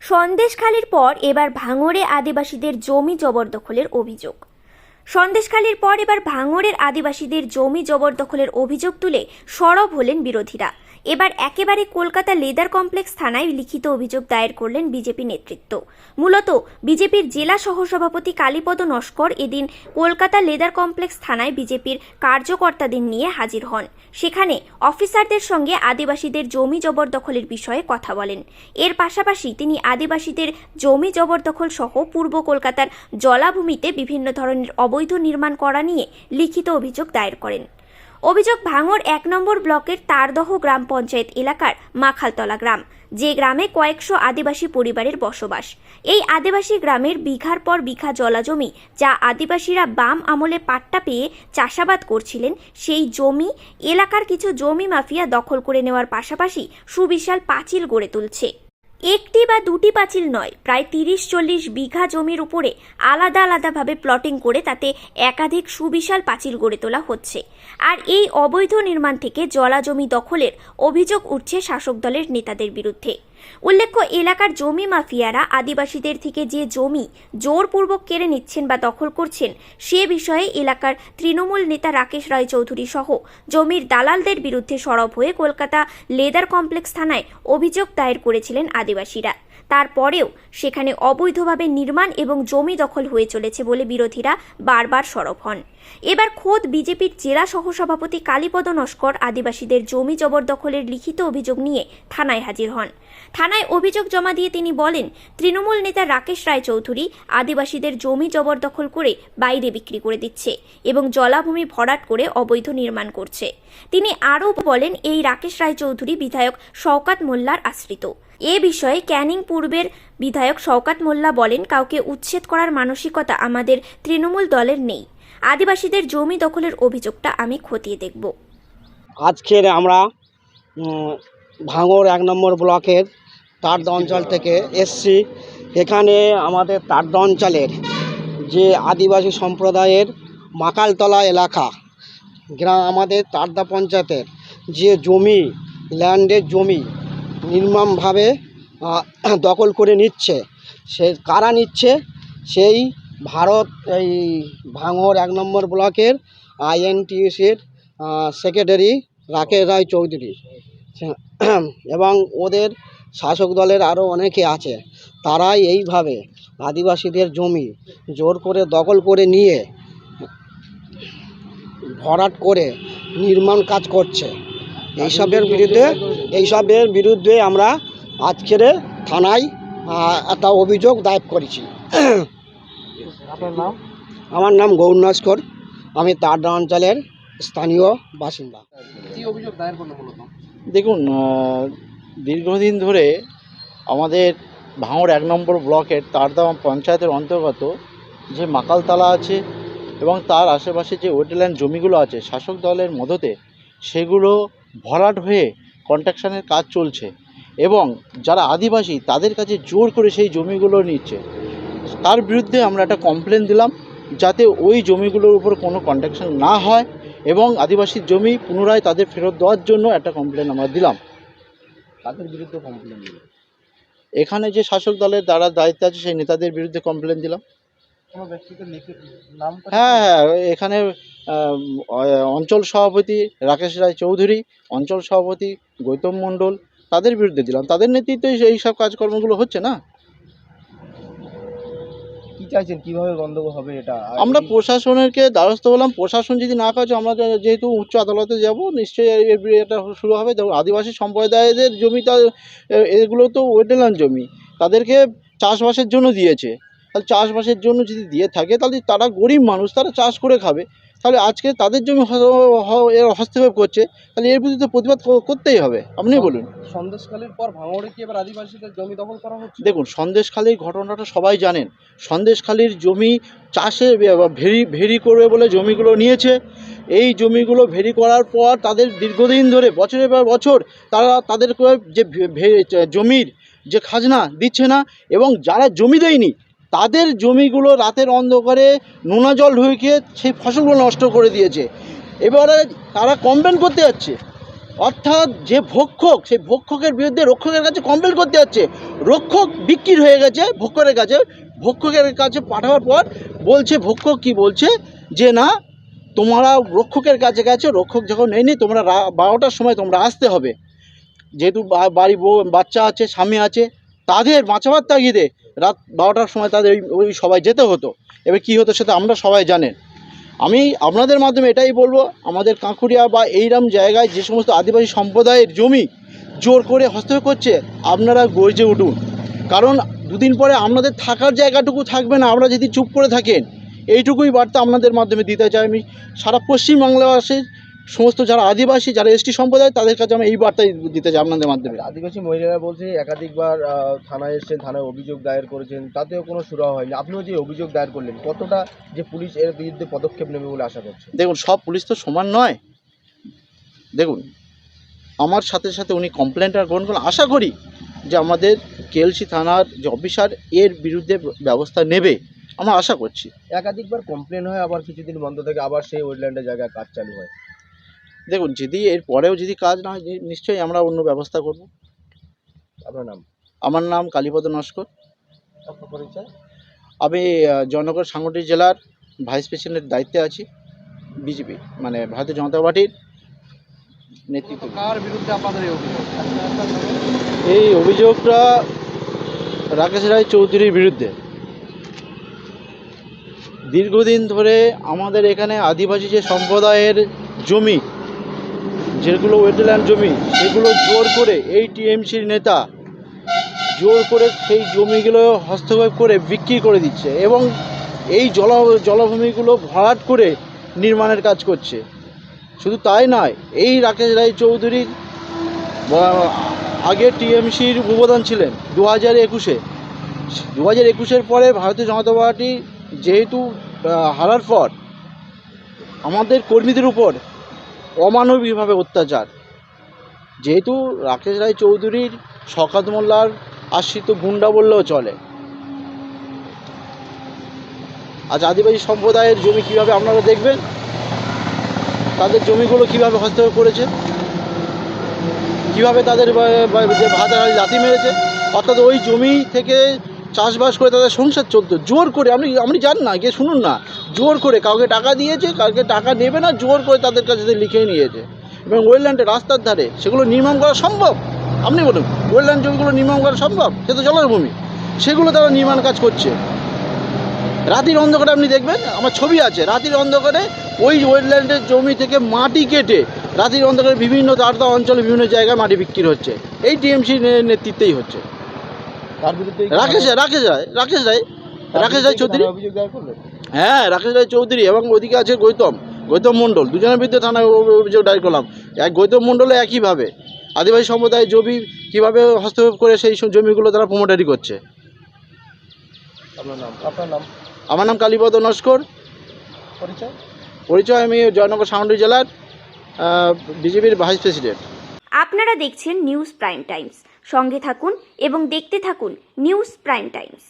সন্দেশখালির পর এবার ভাঙড়ে আদিবাসীদের জমি জবরদখলের অভিযোগ। সন্দেশখালির পর এবার ভাঙড়ের আদিবাসীদের জমি জবরদখলের অভিযোগ তুলে সরব হলেন বিরোধীরা। এবার একেবারে কলকাতা লেদার কমপ্লেক্স থানায় লিখিত অভিযোগ দায়ের করলেন বিজেপি নেতৃত্ব। মূলত বিজেপির জেলা সহসভাপতি কালীপদ নস্কর এদিন কলকাতা লেদার কমপ্লেক্স থানায় বিজেপির কার্যকর্তাদের নিয়ে হাজির হন। সেখানে অফিসারদের সঙ্গে আদিবাসীদের জমি জবরদখলের বিষয়ে কথা বলেন। এর পাশাপাশি তিনি আদিবাসীদের জমি জবরদখল সহ পূর্ব কলকাতার জলাভূমিতে বিভিন্ন ধরনের অবৈধ নির্মাণ করা নিয়ে লিখিত অভিযোগ দায়ের করেন। অভিযোগ ভাঙড় ১ নম্বর ব্লকের তারদহ গ্রাম পঞ্চায়েত এলাকার মাখালতলা গ্রাম, যে গ্রামে কয়েকশো আদিবাসী পরিবারের বসবাস। এই আদিবাসী গ্রামের বিঘার পর বিঘা জলাজমি, যা আদিবাসীরা বাম আমলে পাট্টা পেয়ে চাষাবাদ করছিলেন, সেই জমি এলাকার কিছু জমি মাফিয়া দখল করে নেওয়ার পাশাপাশি সুবিশাল পাঁচিল গড়ে তুলছে। একটি বা দুটি পাঁচিল নয়, প্রায় ৩০-৪০ বিঘা জমির উপরে আলাদা আলাদাভাবে প্লটিং করে তাতে একাধিক সুবিশাল পাঁচিল গড়ে তোলা হচ্ছে। আর এই অবৈধ নির্মাণ থেকে জলাজমি দখলের অভিযোগ উঠছে শাসক দলের নেতাদের বিরুদ্ধে। উল্লেখ্য, এলাকার জমি মাফিয়ারা আদিবাসীদের থেকে যে জমি জোরপূর্বক কেড়ে নিচ্ছেন বা দখল করছেন, সে বিষয়ে এলাকার তৃণমূল নেতা রাকেশ রায় চৌধুরী সহ জমির দালালদের বিরুদ্ধে সরব হয়ে কলকাতা লেদার কমপ্লেক্স থানায় অভিযোগ দায়ের করেছিলেন আদিবাসীরা। তারপরেও সেখানে অবৈধভাবে নির্মাণ এবং জমি দখল হয়ে চলেছে বলে বিরোধীরা বারবার সরব হন। এবার খোদ বিজেপির জেলা সহসভাপতি কালীপদ নস্কর আদিবাসীদের জমি জবরদখলের লিখিত অভিযোগ নিয়ে থানায় হাজির হন। থানায় অভিযোগ জমা দিয়ে তিনি বলেন, তৃণমূল নেতা রাকেশ রায় চৌধুরী আদিবাসীদের জমি জবরদখল করে বাইরে বিক্রি করে দিচ্ছে এবং জলাভূমি ভরাট করে অবৈধ নির্মাণ করছে। তিনি আরও বলেন, এই রাকেশ রায় চৌধুরী বিধায়ক শওকাত মোল্লার আশ্রিত। এ বিষয়ে ক্যানিং পূর্বের বিধায়ক শওকাত মোল্লা বলেন, কাউকে উচ্ছেদ করার মানসিকতা আমাদের তৃণমূল দলের নেই। আদিবাসীদের জমি দখলের অভিযোগটা আমি খতিয়ে দেখব। আজকের আমরা ভাঙড় ১ নম্বর ব্লকের তারদহ অঞ্চল থেকে এসছি। এখানে আমাদের তারদহ অঞ্চলের যে আদিবাসী সম্প্রদায়ের মাকালতলা এলাকা গ্রাম, আমাদের তারদহ পঞ্চায়েতের যে জমি, ল্যান্ডের জমি নির্মমভাবে দখল করে নিচ্ছে, সে কারা নিচ্ছে? সেই ভারত, এই ভাঙড় ১ নম্বর ব্লকের আইএনটিইউসির সেক্রেটারি রাকেশ রায় চৌধুরী এবং ওদের শাসক দলের আরও অনেকে আছে। তারাই এইভাবে আদিবাসীদের জমি জোর করে দখল করে নিয়ে ভরাট করে নির্মাণ কাজ করছে। এইসবের বিরুদ্ধে আমরা আজকের থানায় একটা অভিযোগ দায়ের করেছি। আপনার নাম? আমার নাম গৌর নস্কর, আমি তারদহ অঞ্চলের স্থানীয় বাসিন্দা। কি অভিযোগ দায়ের করলো মূলত? দেখুন, দীর্ঘদিন ধরে আমাদের ভাঙড় ১ নম্বর ব্লকের তারদহ পঞ্চায়েতের অন্তর্গত যে মাকালতলা আছে এবং তার আশেপাশে যে ওয়েটল্যান্ড জমিগুলো আছে, শাসক দলের মদতে সেগুলো ভরাট হয়ে কনস্ট্রাকশনের কাজ চলছে এবং যারা আদিবাসী তাদের কাছে জোর করে সেই জমিগুলো নিচ্ছে। তার বিরুদ্ধে আমরা একটা কমপ্লেন দিলাম, যাতে ওই জমিগুলোর উপর কোনো কনস্ট্রাকশন না হয় এবং আদিবাসীর জমি পুনরায় তাদের ফেরত দেওয়ার জন্য একটা কমপ্লেন আমরা দিলাম। তাদের বিরুদ্ধে কমপ্লেন দিল? এখানে যে শাসক দলের দ্বারা দায়িত্ব আছে সেই নেতাদের বিরুদ্ধে কমপ্লেন দিলাম। কোনো ব্যক্তিকে নাম? হ্যাঁ, এখানে অঞ্চল সভাপতি রাকেশ রায় চৌধুরী, অঞ্চল সভাপতি গৌতম মণ্ডল, তাদের বিরুদ্ধে দিলাম। তাদের নেতৃত্বে এই সব কাজকর্মগুলো হচ্ছে না। কি চাইছেন, কিভাবে গন্ডগোল হবে এটা? আমরা প্রশাসনেরকে দ্বারস্থ হলাম। প্রশাসন যদি না কাজ, আমরা যেহেতু উচ্চ আদালতে যাব, নিশ্চয়ই এটা শুরু হবে। যেমন আদিবাসী সম্প্রদায়দের জমিটা, এগুলো তো ওয়েটল্যান্ড জমি, তাদেরকে চাষবাসের জন্য দিয়েছে। তাহলে চাষবাসের জন্য যদি দিয়ে থাকে, তাহলে তারা গরিব মানুষ, তারা চাষ করে খাবে। তাহলে আজকে তাদের জমি হস্তক্ষেপ করছে, তাহলে এর বিরুদ্ধে প্রতিবাদ করতেই হবে। আপনি বলুন। সন্দেশখালির পর ভাঙড়ে কি এবার আদিবাসীদের জমি দখল করা হচ্ছে? দেখুন, সন্দেশখালির ঘটনাটা সবাই জানেন। সন্দেশখালির জমি চাষে ভেরি করবে বলে জমিগুলো নিয়েছে। এই জমিগুলো ভেরি করার পর তাদের দীর্ঘদিন ধরে, বছরের পর বছর, তারা তাদেরকে যে জমির যে খাজনা দিচ্ছে না এবং যারা জমি দেয়নি তাদের জমিগুলো রাতের অন্ধকারে নোনা জল ঢুকিয়ে সেই ফসলগুলো নষ্ট করে দিয়েছে। এবারে তারা কমপ্লেন করতে যাচ্ছে, অর্থাৎ যে ভক্ষক, সেই ভক্ষকের বিরুদ্ধে রক্ষকের কাছে কমপ্লেন করতে যাচ্ছে। রক্ষক বিক্রি হয়ে গেছে ভক্ষকের কাছে পাঠাবার পর বলছে, ভক্ষক কি বলছে যে না, তোমরা রক্ষকের কাছে গেছো, রক্ষক যখন নেয়নি, তোমরা 12টার সময় তোমরা আসতে হবে। যেহেতু বাড়ি বউ বাচ্চা আছে, স্বামী আছে, তাদের বাঁচাবার তাগিদে রাত 12টার সময় তাদের ওই সবাই যেতে হতো। এবার কী হতো সেটা আমরা সবাই জানেন। আমি আপনাদের মাধ্যমে এটাই বলবো, আমাদের কাঁকুড়িয়া বা এইরকম জায়গায় যে সমস্ত আদিবাসী সম্প্রদায়ের জমি জোর করে হস্তক্ষেপ করছে, আপনারা গর্জে উঠুন। কারণ দুদিন পরে আপনাদের থাকার জায়গাটুকু থাকবে না, আপনারা যদি চুপ করে থাকেন। এইটুকুই বার্তা আপনাদের মাধ্যমে দিতে চাই আমি। সারা পশ্চিমবাংলাবাসীর সমস্ত যারা আদিবাসী, যারা এসটি সম্প্রদায়, তাদের কাছে আমি এই বার্তাই দিতে চাই আপনাদের মাধ্যমে। আদিবাসী মহিলারা বলছে একাধিকবার থানায় এসেছেন, থানায় অভিযোগ দায়ের করেছেন, তাতেও কোনো সুরাহা হয়নি। আপনিও যে অভিযোগ দায়ের করলেন, কতটা যে পুলিশ এর বিরুদ্ধে পদক্ষেপ নেবে বলে আশা করছেন? দেখুন, সব পুলিশ তো সমান নয়। দেখুন, আমার সাথে সাথে উনি কমপ্লেনটা গ্রহণ করলেন। আশা করি যে আমাদের কেএলসি থানার যে অফিসার এর বিরুদ্ধে ব্যবস্থা নেবে, আমরা আশা করছি। একাধিকবার কমপ্লেন হয়, আবার কিছুদিন বন্ধ থাকে, আবার সেই ওয়েটল্যান্ডের জায়গায় কাজ চালু হয়। দেখুন, যদি এর পরেও যদি কাজ না হয়, নিশ্চয়ই আমরা অন্য ব্যবস্থা করব। আপনার নাম? আমার নাম কালীপদ নস্কর। আপনার পরিচয়? আমি জয়নগর সাংগঠনিক জেলার ভাইস প্রেসিডেন্টের দায়িত্বে আছি, বিজেপি মানে ভারতীয় জনতা পার্টির নেতৃত্ব। কার বিরুদ্ধে আপনাদের এই অভিযোগ? এই অভিযোগটা রাকেশ রায় চৌধুরীর বিরুদ্ধে। দীর্ঘদিন ধরে আমাদের এখানে আদিবাসী যে সম্প্রদায়ের জমি, যেগুলো ওয়েটল্যান্ড জমি, সেগুলো জোর করে এই টিএমসির নেতা জোর করে সেই জমিগুলো হস্তক্ষেপ করে বিক্রি করে দিচ্ছে এবং এই জলাভূমিগুলো ভরাট করে নির্মাণের কাজ করছে। শুধু তাই নয়, এই রাকেশ রায় চৌধুরী আগে টিএমসির উপপ্রধান ছিলেন 2021-এ। 2021-এর পরে ভারতীয় জনতা পার্টি যেহেতু হারার পর আমাদের কর্মীদের উপর অমানবিকভাবে অত্যাচার, যেহেতু রাকেশ রায় চৌধুরীর শওকত মোল্লার আশ্রিত গুন্ডা বললেও চলে। আজ আদিবাসী সম্প্রদায়ের জমি কীভাবে আপনারা দেখবেন, তাদের জমিগুলো কীভাবে হস্তক্ষেপ করেছে, কীভাবে তাদের যে ভাতাহারি লাথি মেরেছে। অর্থাৎ ওই জমি থেকে চাষবাস করে তাদের সংসার চলতো জোর করে। আপনি যান না, গিয়ে শুনুন না, জোর করে কাউকে টাকা দিয়েছে, কাউকে টাকা নেবে না, জোর করে তাদের কাছে লিখে নিয়েছে। এবং ওয়েটল্যান্ডে রাস্তার ধারে সেগুলো নির্মাণ করা সম্ভব? আপনি বলুন, ওয়েটল্যান্ড জমিগুলো নির্মাণ করা সম্ভব? সে তো জলাভূমি, সেগুলো তারা নির্মাণ কাজ করছে। রাতের অন্ধকারে আপনি দেখবেন, আমার ছবি আছে, রাতের অন্ধকারে ওই ওয়েটল্যান্ডের জমি থেকে মাটি কেটে রাতের অন্ধকারে বিভিন্ন তারদা অঞ্চলে বিভিন্ন জায়গায় মাটি বিক্রি হচ্ছে। এই টিএমসি নেতৃত্বেই হচ্ছে। তার বিরুদ্ধে রাকেশ রায় চৌধুরী। অভিযোগ দায়ের করলেন? হ্যাঁ, রাকেশ রায় চৌধুরী এবং ওদিকে আছে গৌতম মণ্ডল, দুজনের বিরুদ্ধে থানায় অভিযোগ দায়ের করলাম। গৌতম মণ্ডলে একইভাবে আদিবাসী সম্প্রদায়ের জমি কীভাবে হস্তক্ষেপ করে সেই জমিগুলো তারা প্রমোটারি করছে। আপনার নাম? আমার নাম কালীপদ নস্কর। পরিচয় আমি জয়নগর সাংগঠনিক জেলার বিজেপির ভাইস প্রেসিডেন্ট। আপনারা দেখছেন নিউজ প্রাইম টাইমস। সঙ্গে থাকুন এবং দেখতে থাকুন নিউজ প্রাইম টাইমস।